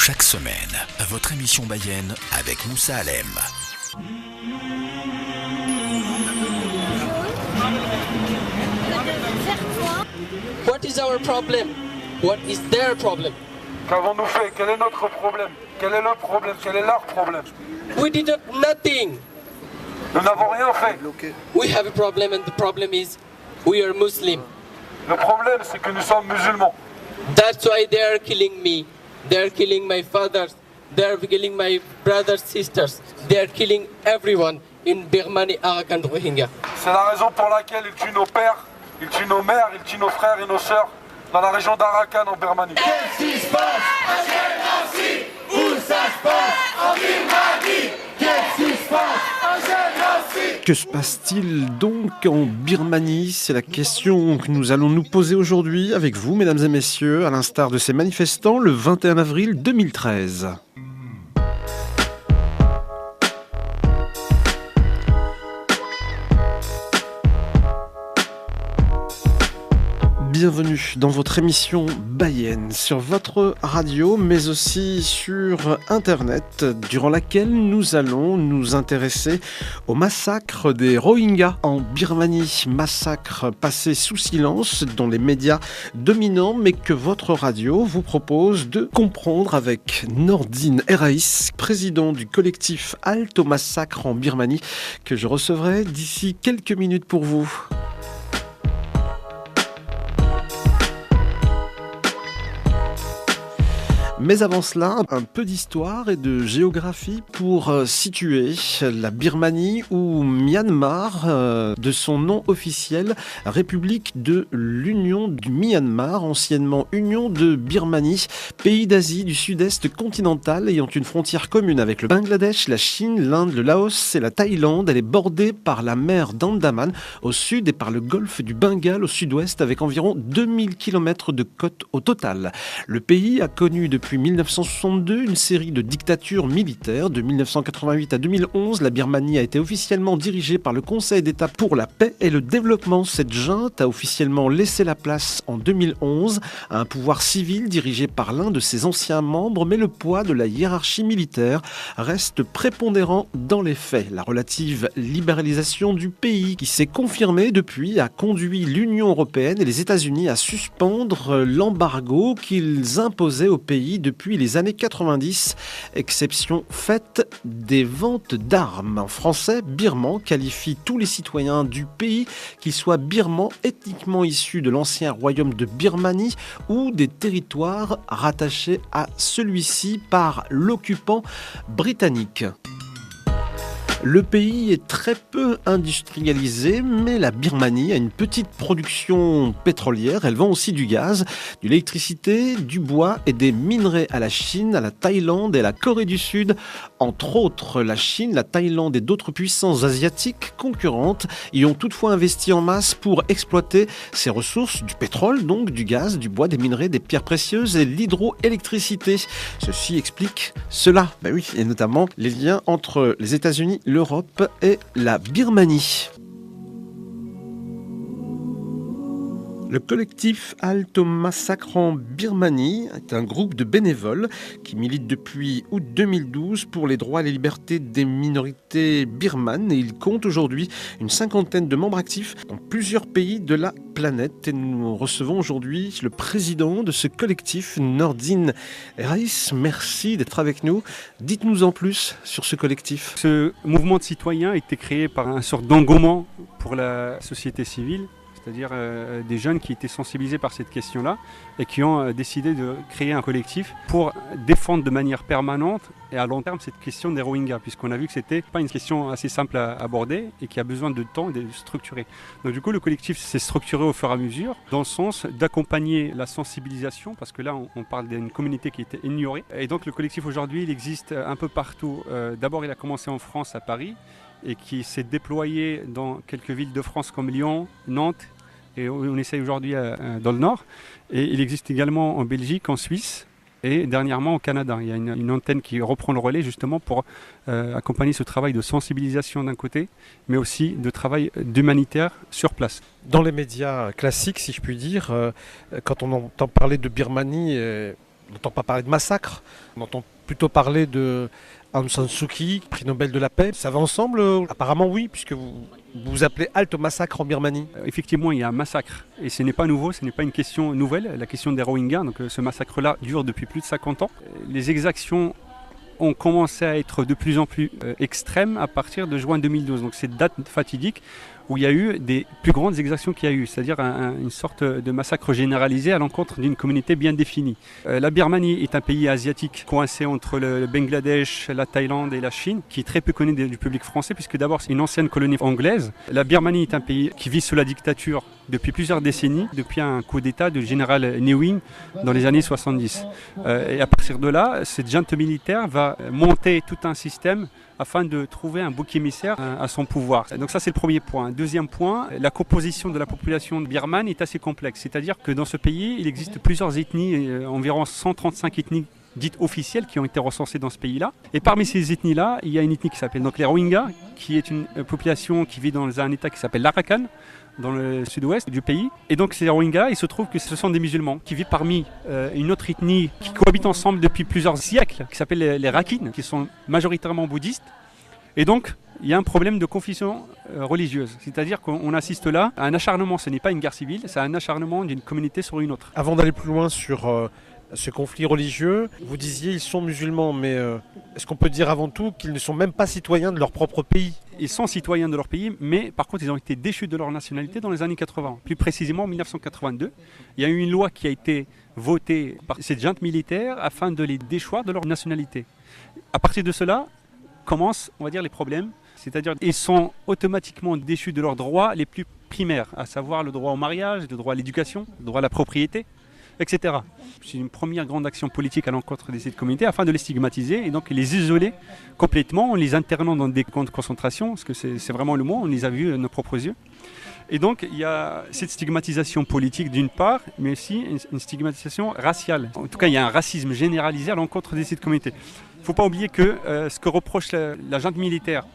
chaque semaine, votre émission Bayenne avec Moussa Alem. What is our problem? What is their problem? Qu'avons-nous fait? Quel est notre problème? Quel est leur problème? Quel est leur problème? We did nothing. Nous n'avons rien fait. We have a problem and the problem is we are Muslim. Le problème, c'est que nous sommes musulmans. That's why they are killing me. They are killing my fathers. They are killing my brothers, sisters. They are killing everyone in Birmanie, Arakan, Rohingya. C'est la raison pour laquelle ils tuent nos pères, ils tuent nos mères, ils tuent nos frères et nos sœurs dans la région d'Arakan en Birmanie. Qu'est-ce qui se passe à Génocide? Où ça se passe en Birmanie? Qu'est-ce qui se passe à Génocide? Que se passe-t-il donc en Birmanie? C'est la question que nous allons nous poser aujourd'hui avec vous, mesdames et messieurs, à l'instar de ces manifestants le 21 avril 2013. Bienvenue dans votre émission Bayenne, sur votre radio, mais aussi sur Internet, durant laquelle nous allons nous intéresser au massacre des Rohingyas en Birmanie. Massacre passé sous silence dans les médias dominants, mais que votre radio vous propose de comprendre avec Nordine Eraïs, président du collectif Halte au massacre en Birmanie, que je recevrai d'ici quelques minutes pour vous. Mais avant cela, un peu d'histoire et de géographie pour situer la Birmanie ou Myanmar, de son nom officiel, République de l'Union du Myanmar, anciennement Union de Birmanie, pays d'Asie du Sud-Est continental ayant une frontière commune avec le Bangladesh, la Chine, l'Inde, le Laos et la Thaïlande. Elle est bordée par la mer d'Andaman au sud et par le golfe du Bengale au sud-ouest, avec environ 2000 km de côte au total. Le pays a connu depuis 1962 une série de dictatures militaires. De 1988 à 2011, la Birmanie a été officiellement dirigée par le Conseil d'État pour la paix et le développement. Cette junte a officiellement laissé la place en 2011 à un pouvoir civil dirigé par l'un de ses anciens membres, mais le poids de la hiérarchie militaire reste prépondérant dans les faits. La relative libéralisation du pays, qui s'est confirmée depuis, a conduit l'Union européenne et les États-Unis à suspendre l'embargo qu'ils imposaient au pays depuis les années 90, exception faite des ventes d'armes. En français, birman qualifie tous les citoyens du pays, qu'ils soient birmans ethniquement issus de l'ancien royaume de Birmanie ou des territoires rattachés à celui-ci par l'occupant britannique. Le pays est très peu industrialisé, mais la Birmanie a une petite production pétrolière. Elle vend aussi du gaz, de l'électricité, du bois et des minerais à la Chine, à la Thaïlande et à la Corée du Sud. Entre autres, la Chine, la Thaïlande et d'autres puissances asiatiques concurrentes y ont toutefois investi en masse pour exploiter ces ressources, du pétrole, donc du gaz, du bois, des minerais, des pierres précieuses et l'hydroélectricité. Ceci explique cela, et notamment les liens entre les États-Unis, l'Europe et la Birmanie. Le collectif Halte au massacre en Birmanie est un groupe de bénévoles qui milite depuis août 2012 pour les droits et les libertés des minorités birmanes, et il compte aujourd'hui une cinquantaine de membres actifs dans plusieurs pays de la planète. Et nous recevons aujourd'hui le président de ce collectif, Nordine Eraïs. Merci d'être avec nous. Dites-nous en plus sur ce collectif. Ce mouvement de citoyens a été créé par une sorte d'engouement pour la société civile, c'est-à-dire des jeunes qui étaient sensibilisés par cette question-là et qui ont décidé de créer un collectif pour défendre de manière permanente et à long terme cette question des Rohingyas, puisqu'on a vu que c'était pas une question assez simple à aborder et qui a besoin de temps et de structurer. Donc du coup, le collectif s'est structuré au fur et à mesure dans le sens d'accompagner la sensibilisation, parce que là, on parle d'une communauté qui était ignorée. Et donc le collectif aujourd'hui, il existe un peu partout. D'abord, il a commencé en France, à Paris, et qui s'est déployé dans quelques villes de France comme Lyon, Nantes, et on essaye aujourd'hui dans le Nord. Et il existe également en Belgique, en Suisse, et dernièrement au Canada. Il y a une antenne qui reprend le relais justement pour accompagner ce travail de sensibilisation d'un côté, mais aussi de travail d'humanitaire sur place. Dans les médias classiques, si je puis dire, quand on entend parler de Birmanie, On n'entend pas parler de massacre, on entend plutôt parler de Aung San Suu Kyi, prix Nobel de la paix. Ça va ensemble? Apparemment oui, puisque vous appelez halte au massacre en Birmanie. Effectivement, il y a un massacre. Et ce n'est pas nouveau, ce n'est pas une question nouvelle. La question des Rohingyas, donc ce massacre-là dure depuis plus de 50 ans. Les exactions ont commencé à être de plus en plus extrêmes à partir de juin 2012. Donc cette date fatidique où il y a eu des plus grandes exactions qu'il y a eu, c'est-à-dire une sorte de massacre généralisé à l'encontre d'une communauté bien définie. La Birmanie est un pays asiatique coincé entre le Bangladesh, la Thaïlande et la Chine, qui est très peu connu du public français, puisque d'abord c'est une ancienne colonie anglaise. La Birmanie est un pays qui vit sous la dictature depuis plusieurs décennies, depuis un coup d'État du général Ne Win dans les années 70. Et à partir de là, cette junte militaire va monter tout un système afin de trouver un bouc émissaire à son pouvoir. Donc ça, c'est le premier point. Deuxième point, la composition de la population birmane est assez complexe. C'est-à-dire que dans ce pays, il existe plusieurs ethnies, environ 135 ethnies dites officielles qui ont été recensées dans ce pays-là. Et parmi ces ethnies-là, il y a une ethnie qui s'appelle donc les Rohingyas, qui est une population qui vit dans un état qui s'appelle l'Arakan, dans le sud-ouest du pays. Et donc ces Rohingyas, il se trouve que ce sont des musulmans qui vivent parmi une autre ethnie qui cohabite ensemble depuis plusieurs siècles, qui s'appelle les Rakhines, qui sont majoritairement bouddhistes. Et donc, il y a un problème de confession religieuse. C'est-à-dire qu'on assiste là à un acharnement. Ce n'est pas une guerre civile, c'est un acharnement d'une communauté sur une autre. Avant d'aller plus loin sur ce conflit religieux, vous disiez ils sont musulmans, mais est-ce qu'on peut dire avant tout qu'ils ne sont même pas citoyens de leur propre pays? Ils sont citoyens de leur pays, mais par contre ils ont été déchus de leur nationalité dans les années 80. Plus précisément en 1982, il y a eu une loi qui a été votée par cette junte militaire afin de les déchoir de leur nationalité. À partir de cela, commencent, on va dire, les problèmes. C'est-à-dire qu'ils sont automatiquement déchus de leurs droits les plus primaires, à savoir le droit au mariage, le droit à l'éducation, le droit à la propriété, etc. C'est une première grande action politique à l'encontre de cette communauté afin de les stigmatiser et donc les isoler complètement en les internant dans des camps de concentration, parce que c'est vraiment le mot, on les a vus de nos propres yeux. Et donc il y a cette stigmatisation politique d'une part, mais aussi une stigmatisation raciale. En tout cas, il y a un racisme généralisé à l'encontre de cette communauté. Il ne faut pas oublier que ce que reproche la junte militaire,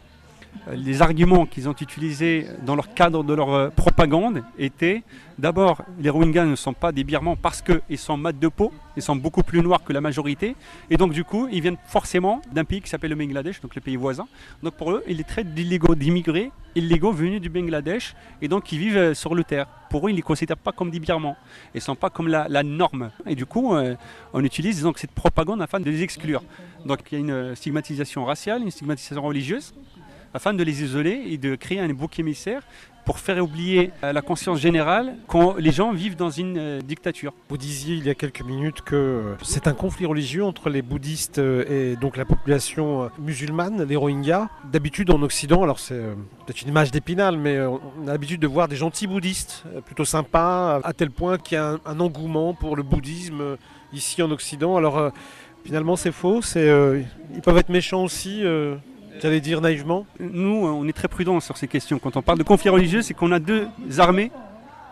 les arguments qu'ils ont utilisés dans leur cadre de leur propagande étaient d'abord, les Rohingyas ne sont pas des Birmans parce qu'ils sont mat de peau, ils sont beaucoup plus noirs que la majorité, et donc du coup ils viennent forcément d'un pays qui s'appelle le Bangladesh, donc le pays voisin. Donc pour eux, ils les traitent d'immigrés illégaux venus du Bangladesh, et donc ils vivent sur le terre. Pour eux, ils ne les considèrent pas comme des Birmans, ils ne sont pas comme la norme. Et du coup, on utilise donc cette propagande afin de les exclure. Donc il y a une stigmatisation raciale, une stigmatisation religieuse, afin de les isoler et de créer un bouc émissaire pour faire oublier la conscience générale quand les gens vivent dans une dictature. Vous disiez il y a quelques minutes que c'est un conflit religieux entre les bouddhistes et donc la population musulmane, les Rohingyas. D'habitude en Occident, alors c'est peut-être une image d'Épinal, mais on a l'habitude de voir des gentils bouddhistes, plutôt sympas, à tel point qu'il y a un engouement pour le bouddhisme ici en Occident. Alors finalement c'est faux, ils peuvent être méchants aussi. J'allais dire naïvement. Nous, on est très prudents sur ces questions. Quand on parle de conflit religieux, c'est qu'on a deux armées,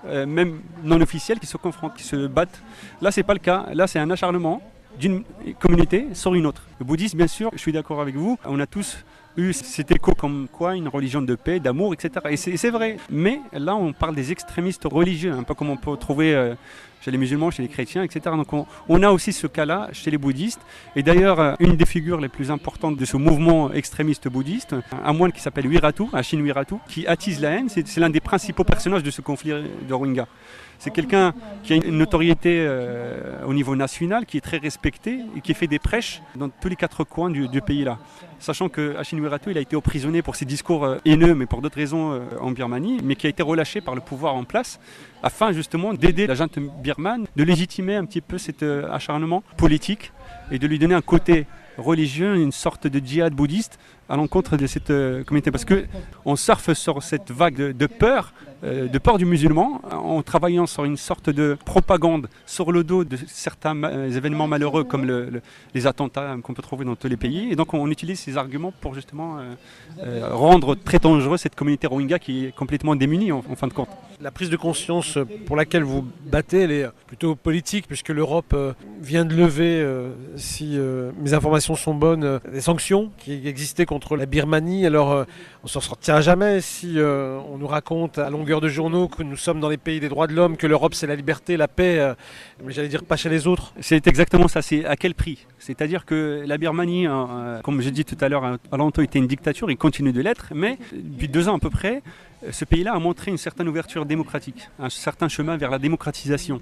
même non officielles, qui se confrontent, qui se battent. Là, c'est pas le cas. Là, c'est un acharnement d'une communauté sur une autre. Le bouddhisme, bien sûr, je suis d'accord avec vous. On a tous eu cet écho comme quoi une religion de paix, d'amour, etc. Et c'est vrai. Mais là, on parle des extrémistes religieux, un peu comme on peut trouver chez les musulmans, chez les chrétiens, etc. Donc on a aussi ce cas-là chez les bouddhistes. Et d'ailleurs, une des figures les plus importantes de ce mouvement extrémiste bouddhiste, un moine qui s'appelle Wiratu, Ashin Wiratu, qui attise la haine, c'est l'un des principaux personnages de ce conflit de Rohingyas. C'est quelqu'un qui a une notoriété au niveau national, qui est très respecté et qui fait des prêches dans tous les quatre coins du pays-là. Sachant que Ashin Wiratu, il a été emprisonné pour ses discours haineux, mais pour d'autres raisons en Birmanie, mais qui a été relâché par le pouvoir en place, afin justement d'aider la junte birmane, de légitimer un petit peu cet acharnement politique et de lui donner un côté religieux, une sorte de djihad bouddhiste à l'encontre de cette communauté. Parce qu'on surfe sur cette vague de peur du musulman, en travaillant sur une sorte de propagande sur le dos de certains événements malheureux comme les attentats qu'on peut trouver dans tous les pays. Et donc on utilise ces arguments pour justement rendre très dangereux cette communauté Rohingya qui est complètement démunie en fin de compte. La prise de conscience pour laquelle vous battez, elle est plutôt politique, puisque l'Europe vient de lever, si mes informations sont bonnes, des sanctions qui existaient contre la Birmanie. Alors on s'en sortira jamais si on nous raconte à longueur longueur de journaux que nous sommes dans les pays des droits de l'homme, que l'Europe c'est la liberté, la paix, mais j'allais dire pas chez les autres. C'est exactement ça, c'est à quel prix? C'est-à-dire que la Birmanie, comme j'ai dit tout à l'heure, a longtemps été une dictature, il continue de l'être, mais depuis 2 ans à peu près, ce pays-là a montré une certaine ouverture démocratique, un certain chemin vers la démocratisation.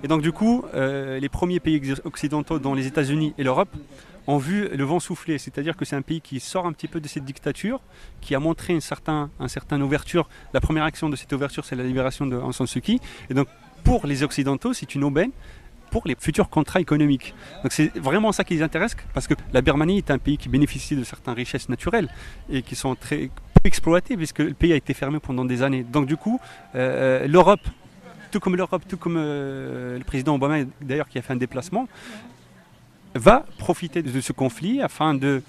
Et donc du coup, les premiers pays occidentaux, dont les États-Unis et l'Europe, ont vu le vent souffler. C'est-à-dire que c'est un pays qui sort un petit peu de cette dictature, qui a montré une certaine ouverture. La première action de cette ouverture, c'est la libération de Aung San Suu Kyi. Et donc pour les Occidentaux, c'est une aubaine pour les futurs contrats économiques. Donc c'est vraiment ça qui les intéresse, parce que la Birmanie est un pays qui bénéficie de certaines richesses naturelles et qui sont très peu exploitées, puisque le pays a été fermé pendant des années. Donc du coup, l'Europe, tout comme le président Obama d'ailleurs qui a fait un déplacement, va profiter de ce conflit afin de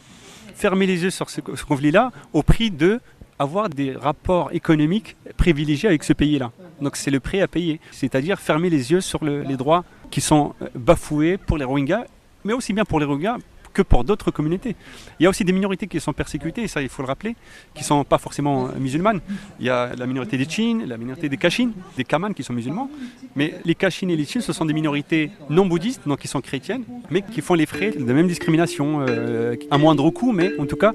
fermer les yeux sur ce conflit-là au prix d'avoir des rapports économiques privilégiés avec ce pays-là. Donc c'est le prix à payer, c'est-à-dire fermer les yeux sur les droits qui sont bafoués pour les Rohingyas, mais aussi bien pour les Rohingyas que pour d'autres communautés. Il y a aussi des minorités qui sont persécutées, et ça il faut le rappeler, qui ne sont pas forcément musulmanes. Il y a la minorité des Chin, la minorité des Kachin, des Kaman qui sont musulmans, mais les Kachin et les Chin, ce sont des minorités non bouddhistes, donc qui sont chrétiennes, mais qui font les frais de la même discrimination, à moindre coût, mais en tout cas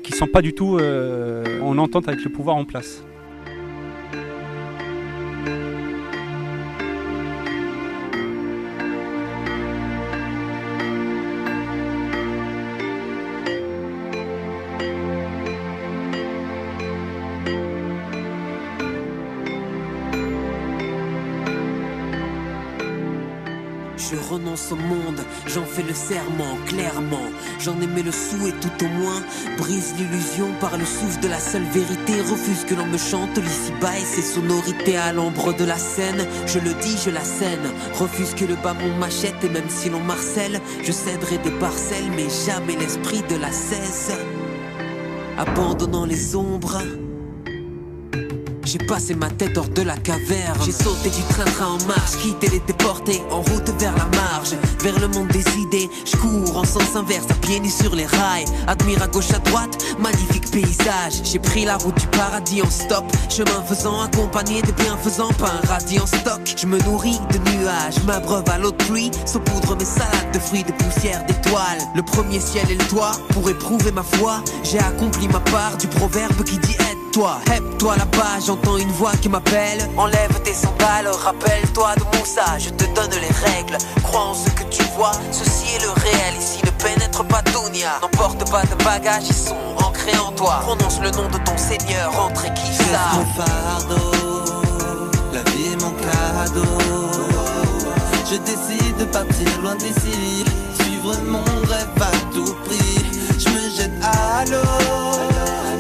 qui ne sont pas du tout en entente avec le pouvoir en place. Je renonce au monde, j'en fais le serment, clairement. J'en aimais le souhait tout au moins. Brise l'illusion par le souffle de la seule vérité. Refuse que l'on me chante l'ici-bas et ses sonorités à l'ombre de la scène. Je le dis, je la scène. Refuse que le bâton m'achète et même si l'on marcelle, je céderai des parcelles, mais jamais l'esprit de la cesse. Abandonnant les ombres, j'ai passé ma tête hors de la caverne. J'ai sauté du train-train en marche, quitté les déportés, en route vers la marge, vers le monde des idées. Je cours en sens inverse, à pieds nus sur les rails. Admire à gauche à droite, magnifique paysage. J'ai pris la route du paradis en stop, chemin faisant accompagné des bienfaisants, pas un radis en stock. Je me nourris de nuages, m'abreuve à l'eau de pluie, saupoudre mes salades de fruits, de poussière, d'étoiles. Le premier ciel et le toit, pour éprouver ma foi, j'ai accompli ma part du proverbe qui dit aide-toi. Hep-toi là-bas, j'entends une voix qui m'appelle. Enlève tes sandales, rappelle-toi de Moussa. Je te donne les règles, crois en ce que tu vois. Ceci est le réel, ici ne pénètre pas Dunia. N'emporte pas de bagages, ils sont ancrés en toi. Prononce le nom de ton Seigneur, entre et qui ça. Mon fardeau, la vie est mon cadeau. Je décide de partir loin d'ici, suivre mon rêve à tout prix. Je me jette à l'eau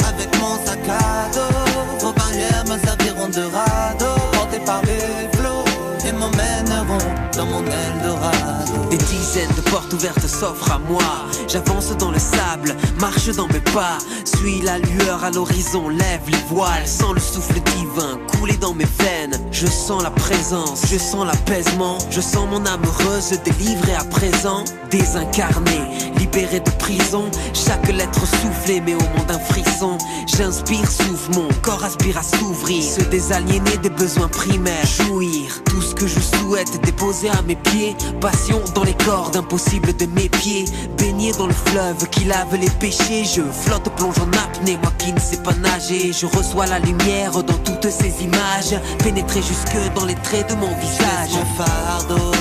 avec mon sac à dos. Vos barrières me serviront de radeau, portés par les flots et m'emmèneront dans mon Eldorado. Des dizaines de portes ouvertes s'offrent à moi. J'avance dans le sable, marche dans mes pas. Suis la lueur à l'horizon, lève les voiles. Sens le souffle divin couler dans mes veines. Je sens la présence, je sens l'apaisement. Je sens mon âme heureuse délivrée à présent. Désincarné, libéré de prison. Chaque lettre soufflée met au monde un frisson. J'inspire, souffle, mon corps aspire à s'ouvrir. Se désaliéner des besoins primaires, jouir. Tout ce que je souhaite déposer à mes pieds. Passion dans les cordes, impossible de mes pieds. Baigné dans le fleuve qui lave les péchés. Je flotte, plonge en apnée, moi qui ne sais pas nager. Je reçois la lumière dans toutes ces images. Pénétrer jusque dans les traits de mon visage. Mon fardeau,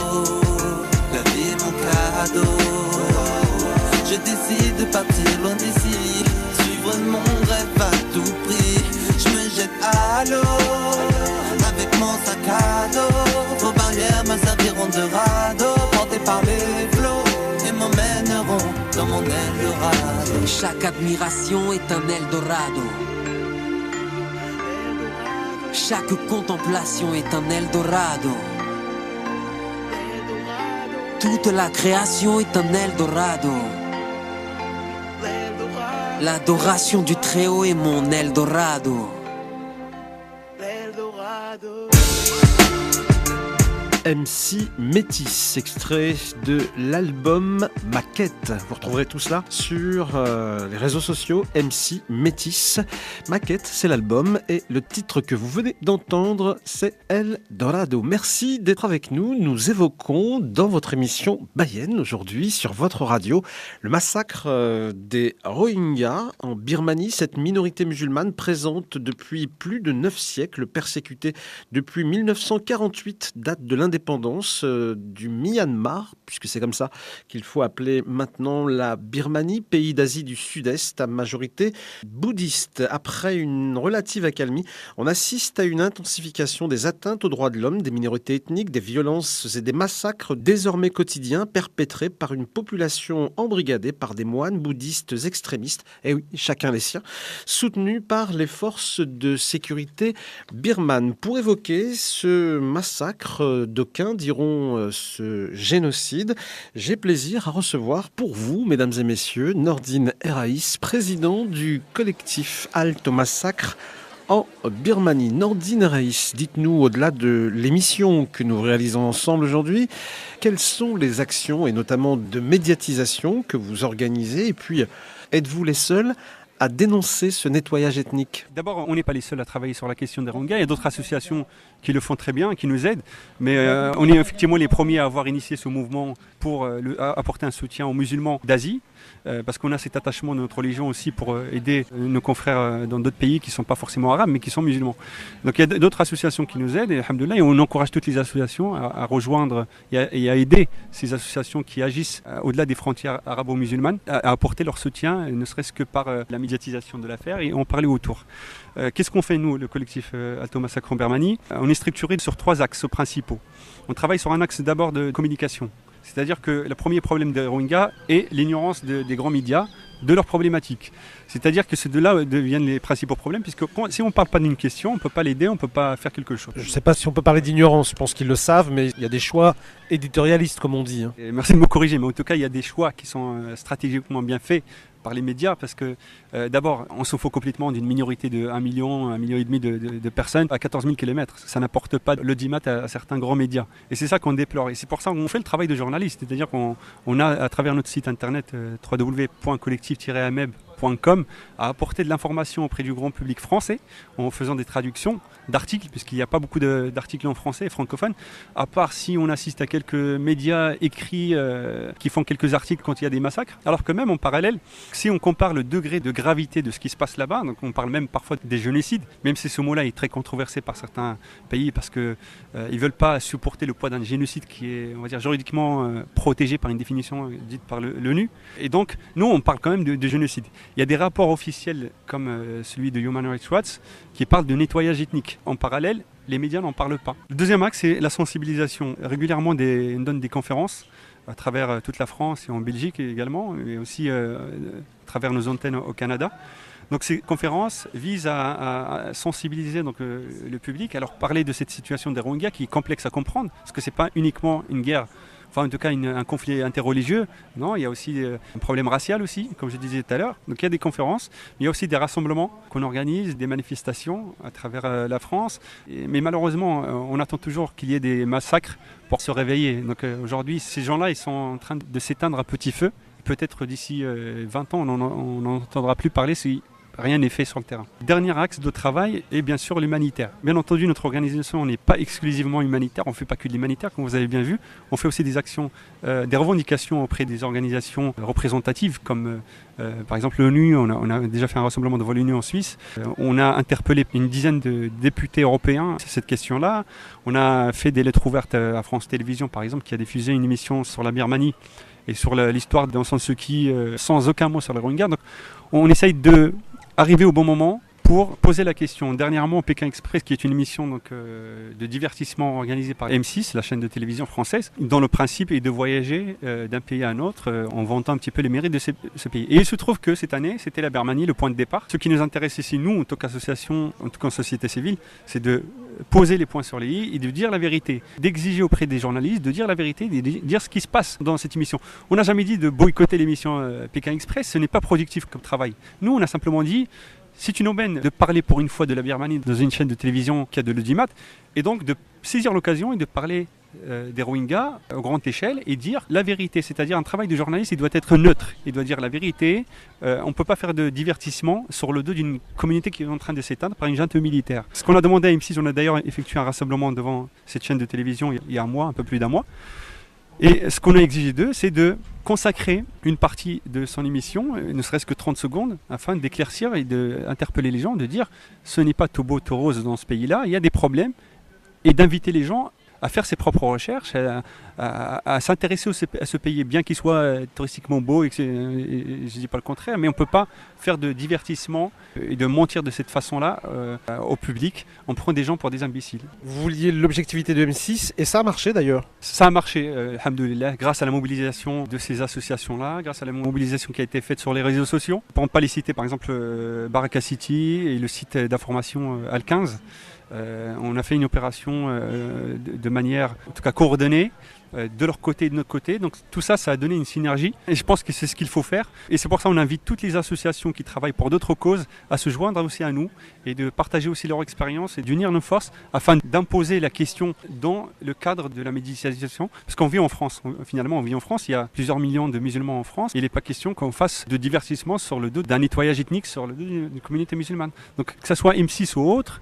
la vie est mon cadeau. Je décide de partir loin d'ici, suivre mon rêve à tout prix. Je me jette à l'eau avec mon sac à dos. Vos barrières me serviront de radeau, portés par les flots et m'emmèneront dans mon Eldorado. Chaque admiration est un Eldorado. Chaque contemplation est un Eldorado. Toute la création est un Eldorado. L'adoration du Très-Haut est mon Eldorado. MC Métis, extrait de l'album Maquette. Vous retrouverez tout cela sur les réseaux sociaux. MC Métis. Maquette, c'est l'album et le titre que vous venez d'entendre, c'est El Dorado. Merci d'être avec nous. Nous évoquons dans votre émission Bayen aujourd'hui sur votre radio le massacre des Rohingyas en Birmanie, cette minorité musulmane présente depuis plus de 9 siècles, persécutée depuis 1948, date de l'indépendance du Myanmar, puisque c'est comme ça qu'il faut appeler maintenant la Birmanie, pays d'Asie du Sud-Est à majorité bouddhiste. Après une relative accalmie, on assiste à une intensification des atteintes aux droits de l'homme, des minorités ethniques, des violences et des massacres désormais quotidiens perpétrés par une population embrigadée par des moines bouddhistes extrémistes, et oui, chacun les siens, soutenus par les forces de sécurité birmanes. Pour évoquer ce massacre, d'aucuns diront ce génocide, j'ai plaisir à recevoir pour vous, mesdames et messieurs, Nordine Eraïs, président du collectif Halte au Massacre en Birmanie. Nordine Eraïs, dites-nous, au-delà de l'émission que nous réalisons ensemble aujourd'hui, quelles sont les actions et notamment de médiatisation que vous organisez, et puis êtes-vous les seuls à dénoncer ce nettoyage ethnique? D'abord, on n'est pas les seuls à travailler sur la question des Rohingyas. Il y a d'autres associations qui le font très bien, qui nous aident. Mais on est effectivement les premiers à avoir initié ce mouvement pour apporter un soutien aux musulmans d'Asie. Parce qu'on a cet attachement de notre religion aussi pour aider nos confrères dans d'autres pays qui ne sont pas forcément arabes, mais qui sont musulmans. Donc il y a d'autres associations qui nous aident, et alhamdoulilah, et on encourage toutes les associations à rejoindre et à aider ces associations qui agissent au-delà des frontières arabo-musulmanes, à apporter leur soutien, ne serait-ce que par la médiatisation de l'affaire, et en parler autour. Qu'est-ce qu'on fait, nous, le collectif Halte au Massacre en Birmanie? On est structuré sur 3 axes principaux. On travaille sur un axe d'abord de communication. C'est-à-dire que le premier problème des Rohingyas est l'ignorance des grands médias de leurs problématiques. C'est-à-dire que c'est de là deviennent les principaux problèmes, puisque si on ne parle pas d'une question, on ne peut pas l'aider, on ne peut pas faire quelque chose. Je ne sais pas si on peut parler d'ignorance, je pense qu'ils le savent, mais il y a des choix éditorialistes, comme on dit. Et merci de me corriger, mais en tout cas, il y a des choix qui sont stratégiquement bien faits par les médias, parce que d'abord, on se fout complètement d'une minorité de 1 million, 1,5 million de personnes à 14 000 km. Ça n'apporte pas l'audimat à certains grands médias. Et c'est ça qu'on déplore. Et c'est pour ça qu'on fait le travail de journaliste. C'est-à-dire qu'on a, à travers notre site internet www.collectif-ameb.com, à apporter de l'information auprès du grand public français en faisant des traductions d'articles, puisqu'il n'y a pas beaucoup d'articles en français francophones, à part si on assiste à quelques médias écrits qui font quelques articles quand il y a des massacres, alors que même en parallèle, si on compare le degré de gravité de ce qui se passe là-bas, donc on parle même parfois des génocides, même si ce mot-là est très controversé par certains pays parce qu'ils ne veulent pas supporter le poids d'un génocide qui est, on va dire, juridiquement protégé par une définition dite par l'ONU. Et donc, nous, on parle quand même de génocide. Il y a des rapports officiels comme celui de Human Rights Watch qui parlent de nettoyage ethnique. En parallèle, les médias n'en parlent pas. Le deuxième axe, c'est la sensibilisation. Régulièrement, on donne des conférences à travers toute la France et en Belgique également, et aussi à travers nos antennes au Canada. Donc ces conférences visent à sensibiliser donc, le public, à leur parler de cette situation des Rohingyas qui est complexe à comprendre, parce que ce n'est pas uniquement une guerre, enfin en tout cas un conflit interreligieux, non, il y a aussi un problème racial aussi, comme je disais tout à l'heure. Donc il y a des conférences, mais il y a aussi des rassemblements qu'on organise, des manifestations à travers la France. Mais malheureusement, on attend toujours qu'il y ait des massacres pour se réveiller. Donc aujourd'hui, ces gens-là, ils sont en train de s'éteindre à petit feu. Peut-être d'ici 20 ans, on n'en entendra plus parler si rien n'est fait sur le terrain. Dernier axe de travail est bien sûr l'humanitaire. Bien entendu, notre organisation n'est pas exclusivement humanitaire, on ne fait pas que de l'humanitaire, comme vous avez bien vu. On fait aussi des actions, des revendications auprès des organisations représentatives, comme par exemple l'ONU. On a déjà fait un rassemblement devant l'ONU en Suisse. On a interpellé une dizaine de députés européens sur cette question-là. On a fait des lettres ouvertes à France Télévisions, par exemple, qui a diffusé une émission sur la Birmanie et sur l'histoire d'Aung San Suu Kyi, sans aucun mot sur les Rohingyas. Donc on essaye d'arriver au bon moment pour poser la question. Dernièrement, Pékin Express, qui est une émission donc, de divertissement organisée par M6, la chaîne de télévision française, dont le principe est de voyager d'un pays à un autre en vantant un petit peu les mérites de ce pays. Et il se trouve que cette année, c'était la Birmanie, le point de départ. Ce qui nous intéresse ici, nous, en tant qu'association, en tant qu'en société civile, c'est de poser les points sur les i et de dire la vérité, d'exiger auprès des journalistes, de dire la vérité, de dire ce qui se passe dans cette émission. On n'a jamais dit de boycotter l'émission Pékin Express, ce n'est pas productif comme travail. Nous, on a simplement dit, c'est une aubaine de parler pour une fois de la Birmanie dans une chaîne de télévision qui a de l'audimat, et donc de saisir l'occasion et de parler des Rohingyas à grande échelle et dire la vérité. C'est-à-dire un travail de journaliste, il doit être neutre. Il doit dire la vérité. On ne peut pas faire de divertissement sur le dos d'une communauté qui est en train de s'éteindre par une junte militaire. Ce qu'on a demandé à M6, on a d'ailleurs effectué un rassemblement devant cette chaîne de télévision il y a un mois, un peu plus d'un mois. Et ce qu'on a exigé d'eux, c'est de consacrer une partie de son émission, ne serait-ce que 30 secondes, afin d'éclaircir et d'interpeller les gens, de dire ce n'est pas tout beau, tout rose dans ce pays-là, il y a des problèmes, et d'inviter les gens à faire ses propres recherches, à s'intéresser à ce pays, bien qu'il soit touristiquement beau, et je ne dis pas le contraire, mais on ne peut pas faire de divertissement et de mentir de cette façon-là au public. On prend des gens pour des imbéciles. Vous vouliez l'objectivité de M6 et ça a marché d'ailleurs. Ça a marché, alhamdoulilah, grâce à la mobilisation de ces associations-là, grâce à la mobilisation qui a été faite sur les réseaux sociaux. Pour ne pas les citer, par exemple, Baraka City et le site d'information Al 15. On a fait une opération de manière, en tout cas coordonnée, de leur côté et de notre côté. Donc tout ça, ça a donné une synergie. Et je pense que c'est ce qu'il faut faire. Et c'est pour ça qu'on invite toutes les associations qui travaillent pour d'autres causes à se joindre aussi à nous et de partager aussi leur expérience et d'unir nos forces afin d'imposer la question dans le cadre de la médiatisation. Parce qu'on vit en France. Finalement, on vit en France. Il y a plusieurs millions de musulmans en France. Il n'est pas question qu'on fasse de divertissement sur le dos d'un nettoyage ethnique sur le dos d'une communauté musulmane. Donc que ce soit M6 ou autre,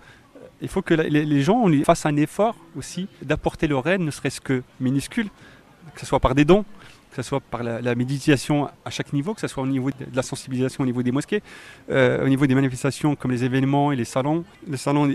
il faut que les gens fassent un effort aussi d'apporter leur aide, ne serait-ce que minuscule, que ce soit par des dons, que ce soit par la méditation à chaque niveau, que ce soit au niveau de la sensibilisation au niveau des mosquées, au niveau des manifestations comme les événements et les salons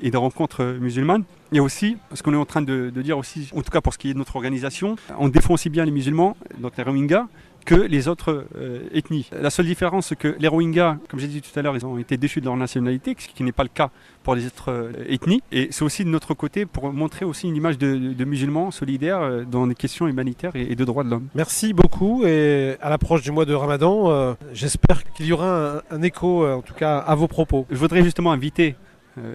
et des rencontres musulmanes. Et aussi, ce qu'on est en train de dire aussi, en tout cas pour ce qui est de notre organisation, on défend aussi bien les musulmans, donc les Rohingyas, que les autres ethnies. La seule différence, c'est que les Rohingyas, comme j'ai dit tout à l'heure, ils ont été déchus de leur nationalité, ce qui n'est pas le cas pour les autres ethnies. Et c'est aussi de notre côté pour montrer aussi une image de musulmans solidaires dans des questions humanitaires et de droits de l'homme. Merci beaucoup et à l'approche du mois de Ramadan, j'espère qu'il y aura un écho, en tout cas, à vos propos. Je voudrais justement inviter,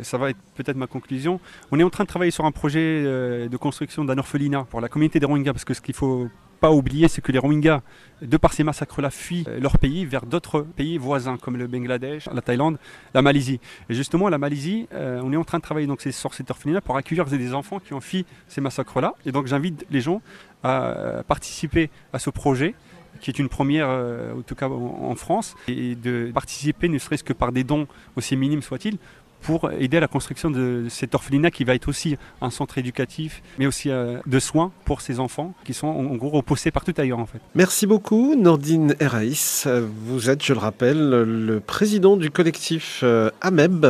ça va être peut-être ma conclusion, on est en train de travailler sur un projet de construction d'un orphelinat pour la communauté des Rohingyas, parce que ce qu'il faut pas oublier, c'est que les Rohingyas, de par ces massacres-là, fuient leur pays vers d'autres pays voisins, comme le Bangladesh, la Thaïlande, la Malaisie. Et justement, la Malaisie, on est en train de travailler donc, sur cet orphelinat pour accueillir des enfants qui ont fui ces massacres-là. Et donc j'invite les gens à participer à ce projet, qui est une première, en tout cas en France, et de participer, ne serait-ce que par des dons, aussi minimes soient-ils, pour aider à la construction de cet orphelinat qui va être aussi un centre éducatif, mais aussi de soins pour ces enfants qui sont en gros repoussés partout ailleurs en fait. Merci beaucoup Nordine Eraïs. Vous êtes, je le rappelle, le président du collectif AMEB,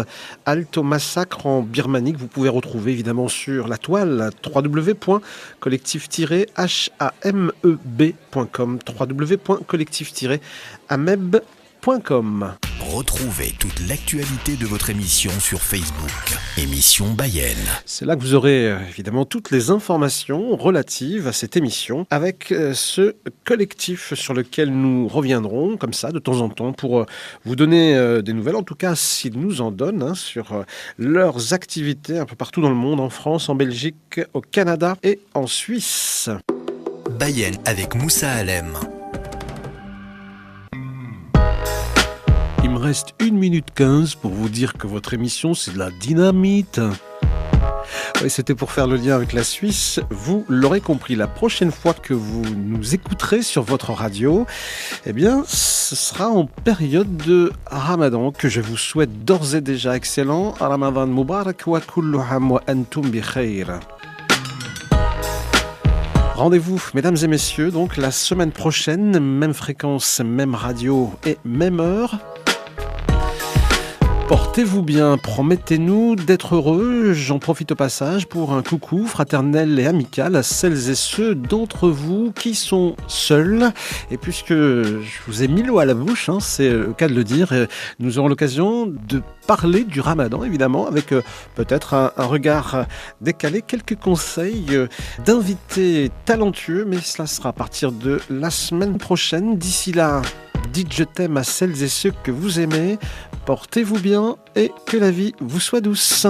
Halte au massacre en Birmanie, que vous pouvez retrouver évidemment sur la toile www.collectif-hameb.com www.collectif-hameb.com. Retrouvez toute l'actualité de votre émission sur Facebook. Émission Bayenne. C'est là que vous aurez évidemment toutes les informations relatives à cette émission avec ce collectif sur lequel nous reviendrons comme ça de temps en temps pour vous donner des nouvelles, en tout cas s'ils nous en donnent, sur leurs activités un peu partout dans le monde, en France, en Belgique, au Canada et en Suisse. Bayenne avec Moussa Alem. Il me reste 1 minute 15 pour vous dire que votre émission, c'est de la dynamite. Oui, c'était pour faire le lien avec la Suisse. Vous l'aurez compris, la prochaine fois que vous nous écouterez sur votre radio, eh bien, ce sera en période de Ramadan, que je vous souhaite d'ores et déjà excellent. Ramadan Mubarak wa kullu ham wa antum bi khair. Rendez-vous, mesdames et messieurs, donc la semaine prochaine, même fréquence, même radio et même heure. Portez-vous bien, promettez-nous d'être heureux. J'en profite au passage pour un coucou fraternel et amical à celles et ceux d'entre vous qui sont seuls. Et puisque je vous ai mis l'eau à la bouche, c'est le cas de le dire, nous aurons l'occasion de parler du Ramadan, évidemment, avec peut-être un regard décalé, quelques conseils d'invités talentueux, mais cela sera à partir de la semaine prochaine. D'ici là, dites je t'aime à celles et ceux que vous aimez, portez-vous bien et que la vie vous soit douce.